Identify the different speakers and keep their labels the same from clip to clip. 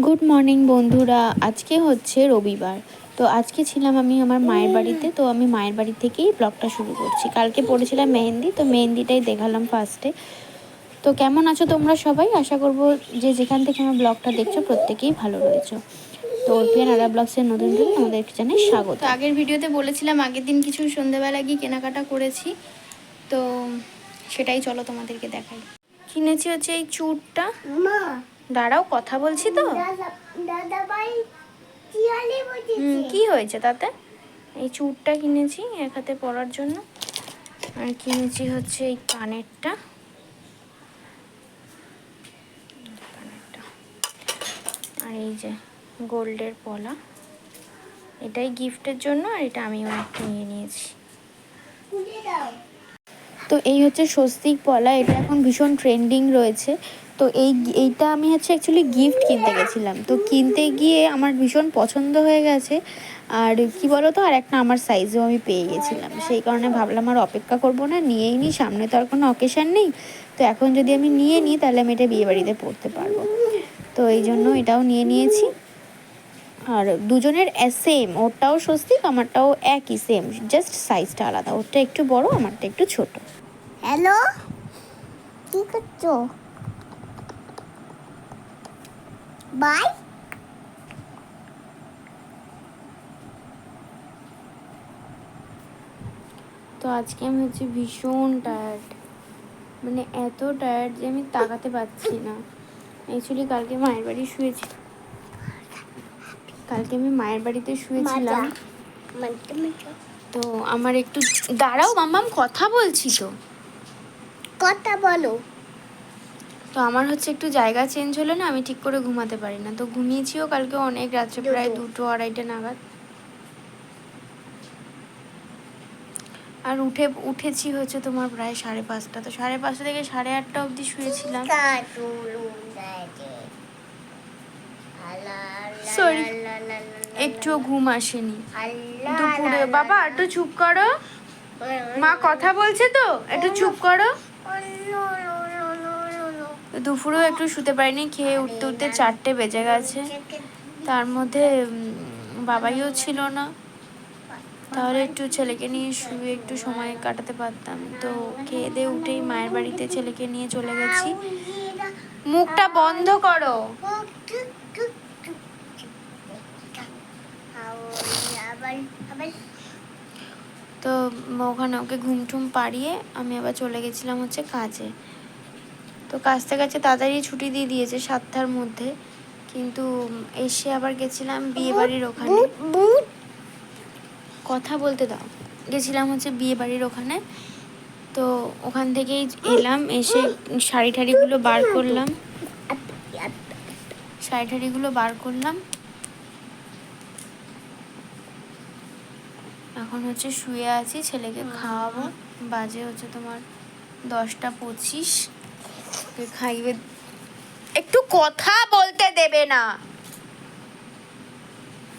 Speaker 1: Good morning বন্ধুরা। আজকে হচ্ছে রবিবার, তো আজকে ছিলাম আমি আমার মায়ের বাড়িতে। তো আমি মায়ের বাড়ি থেকেই ব্লগটা শুরু করছি। কালকে পড়েছিলাম মেহেন্দি, তো মেহেন্দিটাই দেখালাম ফার্স্টে। তো কেমন আছো তোমরা সবাই? আশা করবো যে যেখান থেকে আমার ব্লগটা দেখছো প্রত্যেকেই ভালো রয়েছো। তো অর্পিয়ান আরা ব্লগসের নতুন দিন আমাদেরকে জানাই স্বাগত। আগের ভিডিওতে বলেছিলাম আগের দিন কিছু সন্ধ্যেবেলা গিয়ে কেনাকাটা করেছি, তো সেটাই চলো তোমাদেরকে দেখাই। কিনেছি হচ্ছে এই চুড়টা। দাঁড়াও, কথা বলছি তো। কি হয়েছে তাতে? এই চুড়টা কিনেছি এক হাতে পরার জন্য, আর কিনেছি হচ্ছে এই কানেরটা। আর এই যে গোল্ডের পলা, এটাই গিফটের জন্য, আর এটা আমিও একটা নিয়ে নিয়েছি। তো এই হচ্ছে স্বস্তিক পলা, এটা এখন ভীষণ ট্রেন্ডিং রয়েছে। তো এইটা আমি হচ্ছে অ্যাকচুয়ালি গিফট কিনতে গেছিলাম, তো কিনতে গিয়ে আমার ভীষণ পছন্দ হয়ে গেছে। আর কি বলো তো, আর একটা আমার সাইজেও আমি পেয়ে গেছিলাম, সেই কারণে ভাবলাম আর অপেক্ষা করবো না, নিয়েই নিই। সামনে তো আর কোনো অকেশান নেই, তো এখন যদি আমি নিয়ে নিই তাহলে আমি এটা বিয়েবাড়িতে পরতে পারবো। তো এই জন্য এটাও নিয়ে নিয়েছি। আর দুজনের সেম, ওরটাও স্বস্তিক আমারটাও একই সেম, জাস্ট সাইজটা আলাদা। ওরটা একটু বড়, আমারটা একটু ছোট।
Speaker 2: হ্যালো, কি করছো? বাই।
Speaker 1: তো আজকে আমি হচ্ছে ভীষণ টায়ার্ড, মানে এত টায়ার্ড যে আমি তাকাতে পারছি না। অ্যাকচুয়ালি কালকে আমি মায়ের বাড়িতে শুয়েছিলাম। তো আমার একটু দাঁড়াও মাম্মাম, কথা বলছি তো।
Speaker 2: কথা বলো।
Speaker 1: তো আমার হচ্ছে একটু জায়গা চেঞ্জ হলে না, আমি ঠিক করে ঘুমাতে পারি না। তো ঘুমিয়েছিও কালকে অনেক রাত্রে, প্রায় 2-2-2:30 নাগাদ। আর উঠেছি হচ্ছে তোমার প্রায় 5:30। তো 5:30 থেকে 8:30 অবধি শুয়েছিলাম। সরি, একটুও ঘুম আসেনি দুপুরে। বাবা একটু চুপ করো, মা কথা বলছে তো, একটু চুপ করো। দুপুরেও একটু শুতে পারিনি, খেয়ে উঠতে উঠতে 4টে বেজে গেছে। তার মধ্যে বাবাইও ছিল না, তাহলে একটু ছেলেকে নিয়ে শুয়ে একটু সময় কাটাতে পারতাম। তো খেয়ে দিয়ে উঠেই মায়ের বাড়িতে ছেলেকে নিয়ে চলে গেছি। মুখটা বন্ধ করো। তো ওখানে ওকে ঘুম টুম পাড়িয়ে আমি আবার চলে গেছিলাম হচ্ছে কাজে। তো কাজতে কাছে তাড়াতাড়ি ছুটি দিয়ে দিয়েছে 7টার মধ্যে, কিন্তু এসে আবার গেছিলাম বিয়ে বাড়ির ওখানে। কথা বলতে দাও। গেছিলাম হচ্ছে বিয়ে বাড়ির ওখানে। তো ওখান থেকেই এলাম, এসে শাড়ি ঠাড়িগুলো বার করলাম। এখন হচ্ছে শুয়ে আছি, ছেলেকে খাওয়াবো। বাজে হচ্ছে তোমার 10টা 25। ওকে খাইয়ে, একটু কথা বলতে দেবে না।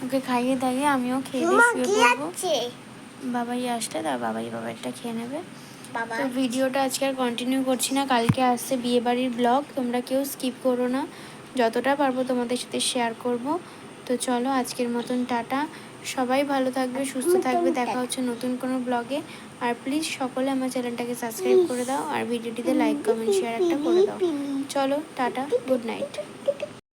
Speaker 1: ওকে খাইয়ে দাইয়ে আমিও খেয়ে দিয়ে শুয়ে পড়বো। বাবাই আসলে তার বাবারটা খেয়ে নেবে। তো ভিডিওটা আজকে আর কন্টিনিউ করছি না, কালকে আসছে বিয়ে বাড়ির ব্লগ, তোমরা কেউ স্কিপ করো না, যতটা পারবো তোমাদের সাথে শেয়ার করব। তো চলো আজকের মতন টাটা, সবাই ভালো থাকবে, সুস্থ থাকবে, দেখা হচ্ছে নতুন কোনো ব্লগে। আর প্লিজ সকলে আমার চ্যানেলটাকে সাবস্ক্রাইব করে দাও, আর ভিডিওটিতে লাইক কমেন্ট শেয়ার একটা করে দাও। চলো টাটা, গুড নাইট।